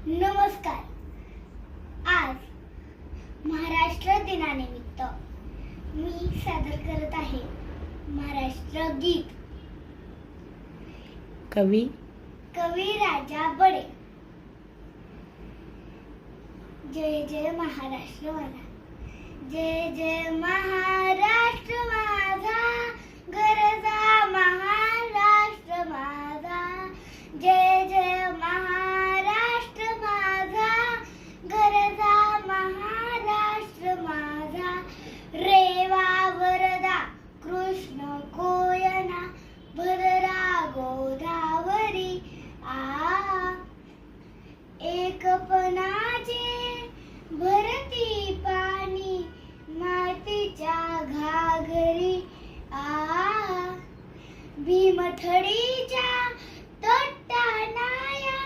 नमस्कार. आज महाराष्ट्र दिनानिमित्त मी सादर करत आहे महाराष्ट्र गीत. कवी राजा बडे. जय जय महाराष्ट्र माझा, जय जय महाराष्ट्र माझा, गरजा महाराष्ट्र माझा, जय जय महाराष्ट्र माझा, गरजा महाराष्ट्र माझा. रेवा वरदा कृष्ण कोयना, भद्रा गोदावरी एकपणाचे भरती पाणी मातीच्या घागरी भीमथडीच्या तट्टानाया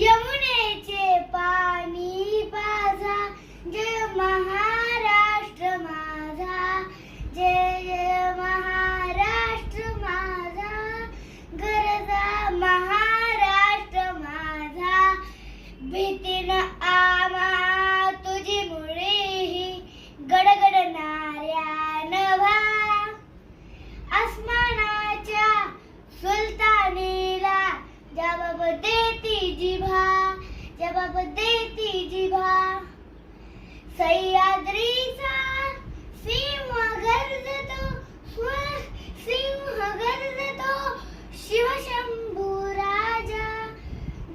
यमुनेचे पाणी पाजा. जय महाराष्ट्र माझा, जय जय महाराष्ट्र माझा, गरजा महाराष्ट्र माझा. भीतीनं आम्हा तुझी मुळेही गडगडणाऱ्या नभा, आसमानाच्या सुलतानीला जबाब देती जिभा. सह्याद्रीचा सिंह गरजतो शिवशंभू राजा.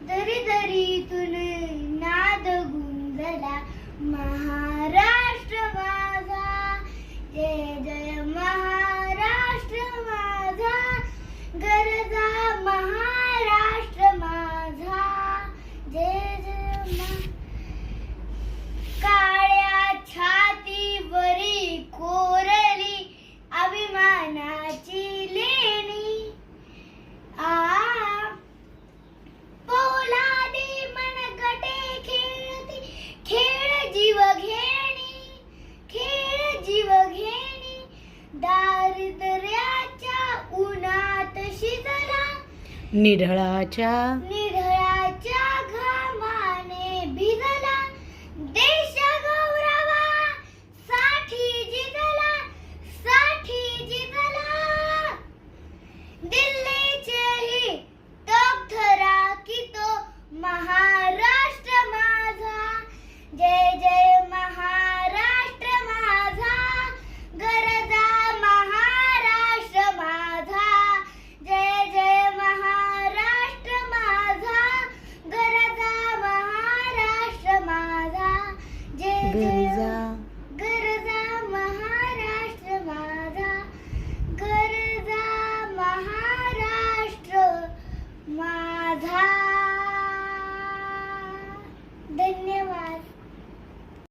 दरीतून नाद गुंजला महाराष्ट्र माझा, जय जय महाराष्ट्र माझा, गरजा महाराष्ट्र माझा, जय जय काळ्या छातीवरी कोरली अभिमानाची लेणी पोलादी मनगटे खेळती खेळ जीव घेणी दारिद्र्याच्या उन्हात शिजला निढळाच्या घामाने भिजला. देश गौरवासाठी जिजला दिल्लीचेही तख्त राखितो महाराष्ट्र माझा. जय जय महाराष्ट्र माझा, गरजा महाराष्ट्र माझा, जय जय महाराष्ट्र माझा, गरजा महाराष्ट्र माझा, जय जय गरजा महाराष्ट्र माझा, गरजा महाराष्ट्र माझा.